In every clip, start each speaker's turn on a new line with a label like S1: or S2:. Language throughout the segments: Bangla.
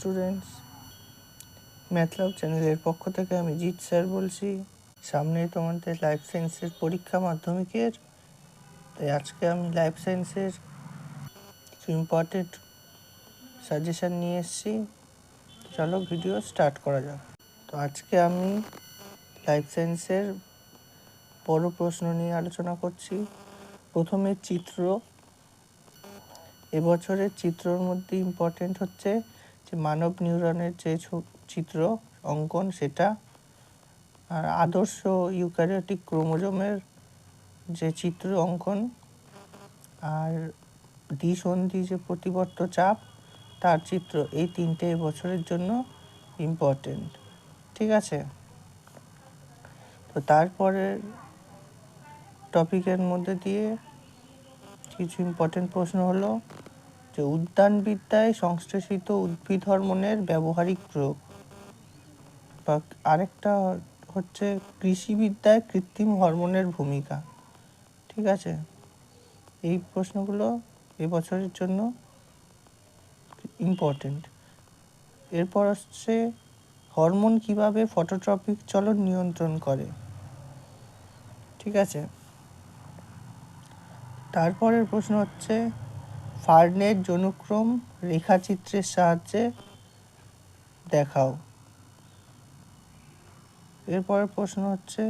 S1: স্টুডেন্টস, ম্যাথলাব চ্যানেলের পক্ষ থেকে আমি জিৎ স্যার বলছি। সামনেই তোমাদের লাইফ সায়েন্সের পরীক্ষা মাধ্যমিকের, তাই আজকে আমি লাইফ সায়েন্সের কিছু ইম্পর্টেন্ট সাজেশান নিয়ে এসেছি। চলো ভিডিও স্টার্ট করা যাক। তো আজকে আমি লাইফ সায়েন্সের বড় প্রশ্ন নিয়ে আলোচনা করছি। প্রথমে চিত্র। এবছরের চিত্রর মধ্যে ইম্পর্টেন্ট হচ্ছে যে মানব নিউরনের যে চিত্র অঙ্কন সেটা, আর আদর্শ ইউক্যারিওটিক ক্রোমোজোমের যে চিত্র অঙ্কন, আর দ্বিসন্ধি যে প্রতিবর্ত চাপ তার চিত্র, এই তিনটে এবছরের জন্য ইম্পর্টেন্ট। ঠিক আছে, তো তারপরে টপিকের মধ্যে দিয়ে কিছু ইম্পর্টেন্ট প্রশ্ন হলো যে উদ্যানবিদ্যায় সংশ্লেষিত উদ্ভিদ হরমোনের ব্যবহারিক প্রয়োগ, বা আরেকটা হচ্ছে কৃষিবিদ্যায় কৃত্রিম হরমোনের ভূমিকা। ঠিক আছে, এই প্রশ্নগুলো এবছরের জন্য ইম্পর্টেন্ট। এরপর হচ্ছে হরমোন কিভাবে ফটোট্রপিক চলন নিয়ন্ত্রণ করে। ঠিক আছে, তারপরের প্রশ্ন হচ্ছে ফার্নের যৌনক্রম রেখাচিত্রের সাহায্যে দেখাও। এরপরের প্রশ্ন হচ্ছে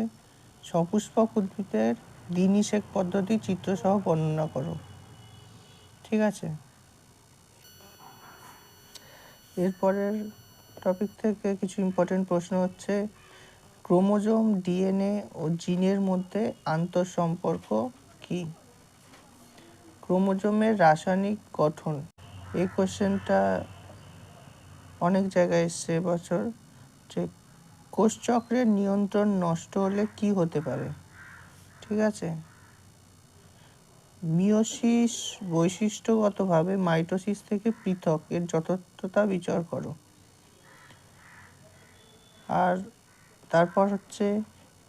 S1: সপুষ্পক উদ্ভিদের দ্বিনিষেক পদ্ধতি চিত্রসহ বর্ণনা করো। ঠিক আছে, এরপরের টপিক থেকে কিছু ইম্পর্টেন্ট প্রশ্ন হচ্ছে ক্রোমোজোম, ডিএনএ ও জিনের মধ্যে আন্তঃসম্পর্ক কী। ক্রোমোজোমের রাসায়নিক গঠন, এই কোশ্চেনটা অনেক জায়গায় এসছে এবছর, যে কোষচক্রের নিয়ন্ত্রণ নষ্ট হলে কি হতে পারে। ঠিক আছে, মিয়োসিস বৈশিষ্ট্যগতভাবে মাইটোসিস থেকে পৃথক, এর যথার্থতা বিচার করো। আর তারপর হচ্ছে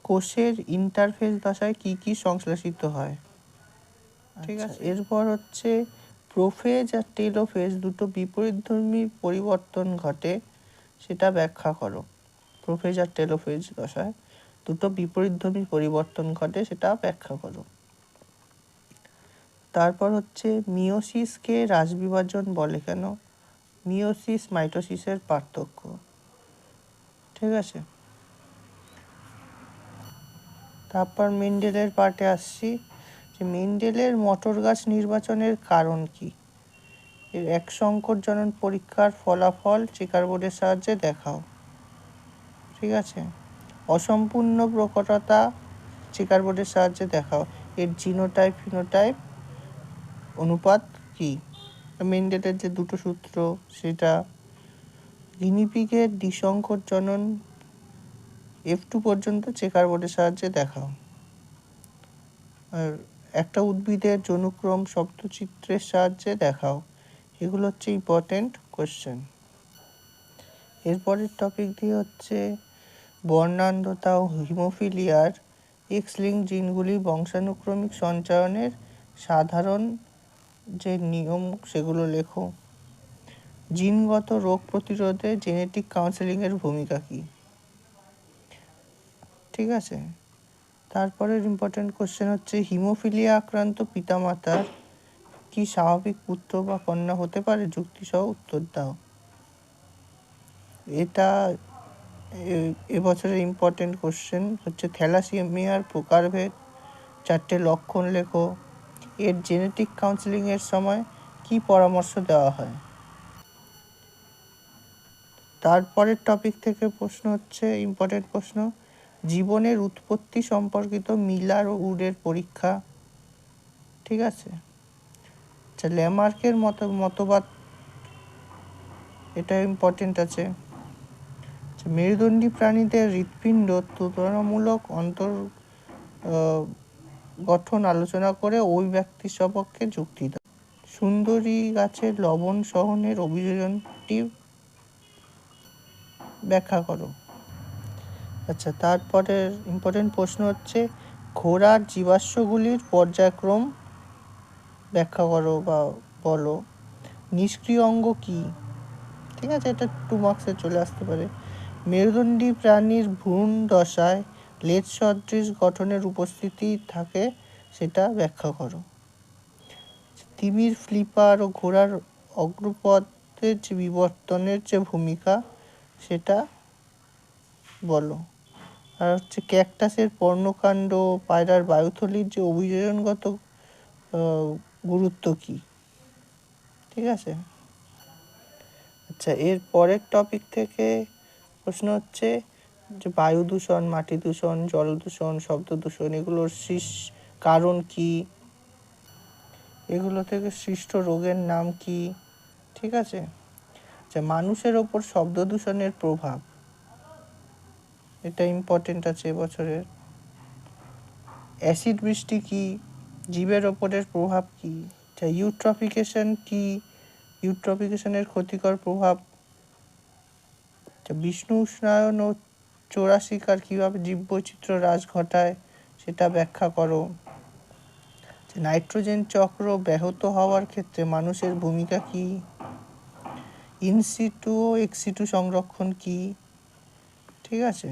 S1: কোষের ইন্টারফেজ দশায় কি কি সংশ্লেষিত হয়। ঠিক আছে, এরপর হচ্ছে প্রোফেজ আর টেলোফেজ দুটো বিপরীতধর্মী পরিবর্তন ঘটে, সেটা ব্যাখ্যা করো। প্রোফেজ আর টেলোফেজ দশায় দুটো বিপরীতধর্মী পরিবর্তন ঘটে, সেটা ব্যাখ্যা করো। তারপর হচ্ছে মিয়োসিসকে রাশবিভাজন বলে কেন, মিয়োসিস মাইটোসিসের পার্থক্য। ঠিক আছে, তারপর মেন্ডেলের পার্টে আসছি, যে মেন্ডেলের মটর গাছ নির্বাচনের কারণ কি। এর এক সংকর জনন পরীক্ষার ফলাফল চেকার বোর্ডের সাহায্যে দেখাও। ঠিক আছে, অসম্পূর্ণ প্রকটতা চেকার বোর্ডের সাহায্যে দেখাও। এর জিনোটাইপ ফিনোটাইপ অনুপাত কি। মেন্ডেলের যে দুটো সূত্র সেটা। গিনিপিগের দ্বিসংকর জনন F2 পর্যন্ত চেকার বোর্ডের সাহায্যে দেখাও। আর একটা উদ্ভিদের যৌনক্রম শব্দচিত্রের সাহায্যে দেখাও। এগুলো হচ্ছে ইম্পর্টেন্ট কোশ্চেন। এরপরের টপিক দিয়ে হচ্ছে বর্ণান্ধতা ও হিমোফিলিয়ার এক্স লিঙ্ক জিনগুলি বংশানুক্রমিক সঞ্চালনের সাধারণ যে নিয়ম সেগুলো লেখো। জিনগত রোগ প্রতিরোধে জেনেটিক কাউন্সেলিংয়ের ভূমিকা কী। ঠিক আছে, তারপরের ইম্পর্টেন্ট কোশ্চেন হচ্ছে হিমোফিলিয়া আক্রান্ত পিতামাতার কি স্বাভাবিক পুত্র বা কন্যা হতে পারে, যুক্তিসহ উত্তর দাও। এটা এবছরের ইম্পর্টেন্ট কোশ্চেন হচ্ছে থ্যালাসেমিয়ার প্রকারভেদ, 4টে লক্ষণ লেখো। এর জেনেটিক কাউন্সেলিংয়ের সময় কি পরামর্শ দেওয়া হয়। তারপরের টপিক থেকে প্রশ্ন হচ্ছে ইম্পর্টেন্ট প্রশ্ন জীবনের উৎপত্তি সম্পর্কিত মিলার ও উডের পরীক্ষা। ঠিক আছে, আচ্ছা ল্যামার্কের মতবাদ, এটা ইম্পর্টেন্ট আছে। মেরুদণ্ডী প্রাণীদের হৃৎপিণ্ড তুলনামূলক গঠন আলোচনা করে ওই ব্যক্তির সপক্ষে যুক্তি দাও। সুন্দরী গাছের লবণ সহনের অভিযোজনটি ব্যাখ্যা করো। আচ্ছা, তারপরের ইম্পর্টেন্ট প্রশ্ন হচ্ছে ঘোড়ার জীবাশ্মগুলির পর্যায়ক্রম ব্যাখ্যা করো বা বলো। নিষ্ক্রিয় অঙ্গ কী, ঠিক আছে, এটা 2 মার্কসে চলে আসতে পারে। মেরুদণ্ডী প্রাণীর ভ্রূণ দশায় লেজ সদৃশ গঠনের উপস্থিতি থাকে, সেটা ব্যাখ্যা করো। তিমির, ফ্লিপার ও ঘোড়ার অগ্রপথের যে বিবর্তনের যে ভূমিকা, সেটা বলো। আর হচ্ছে ক্যাকটাসের পর্ণকাণ্ড, পায়রার বায়ুথলির যে অভিযোজনগত গুরুত্ব কী। ঠিক আছে। আচ্ছা, এর পরের টপিক থেকে প্রশ্ন হচ্ছে যে বায়ু দূষণ, মাটি দূষণ, জল দূষণ, শব্দ দূষণ, এগুলোর কারণ কি, এগুলো থেকে সৃষ্ট রোগের নাম কি। ঠিক আছে। আচ্ছা, মানুষের ওপর শব্দ দূষণের প্রভাব, এটা ইম্পর্টেন্ট আছে এবছরের। অ্যাসিড বৃষ্টি কি, জীবের ওপরের প্রভাব কি। আচ্ছা, ইউট্রফিকেশন কি, ইউট্রফিকেশনের ক্ষতিকর প্রভাব। আচ্ছা, বিষ্ণু উষ্ণায়ন ও চোরা শিকার কীভাবে জীববৈচিত্র্য হ্রাস ঘটায়, সেটা ব্যাখ্যা করো। নাইট্রোজেন চক্র ব্যাহত হওয়ার ক্ষেত্রে মানুষের ভূমিকা কি। ইনসিটু ও এক্সিটু সংরক্ষণ কি। ঠিক আছে।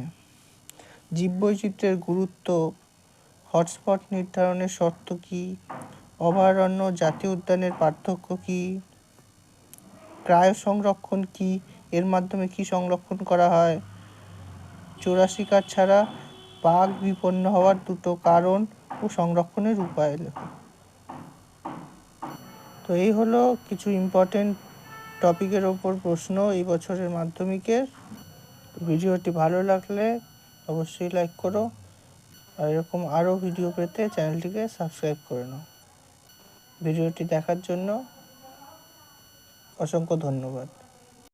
S1: জীববৈচিত্র্যের গুরুত্ব, হটস্পট নির্ধারণের শর্ত কি, অভয়ারণ্য জাতীয় উদ্যানের পার্থক্য কি, ক্রায় সংরক্ষণ কি, এর মাধ্যমে কি সংরক্ষণ করা হয়, চোরা শিকার ছাড়া বাঘ বিপন্ন হওয়ার 2টো কারণ ও সংরক্ষণের উপায় লেখো। তো এই হলো কিছু ইম্পর্টেন্ট টপিকের ওপর প্রশ্ন এই বছরের মাধ্যমিকের। ভিডিওটি ভালো লাগলে অবশ্যই লাইক করো, আর এরকম আরও ভিডিও পেতে চ্যানেলটিকে সাবস্ক্রাইব করে নাও। ভিডিওটি দেখার জন্য অসংখ্য ধন্যবাদ।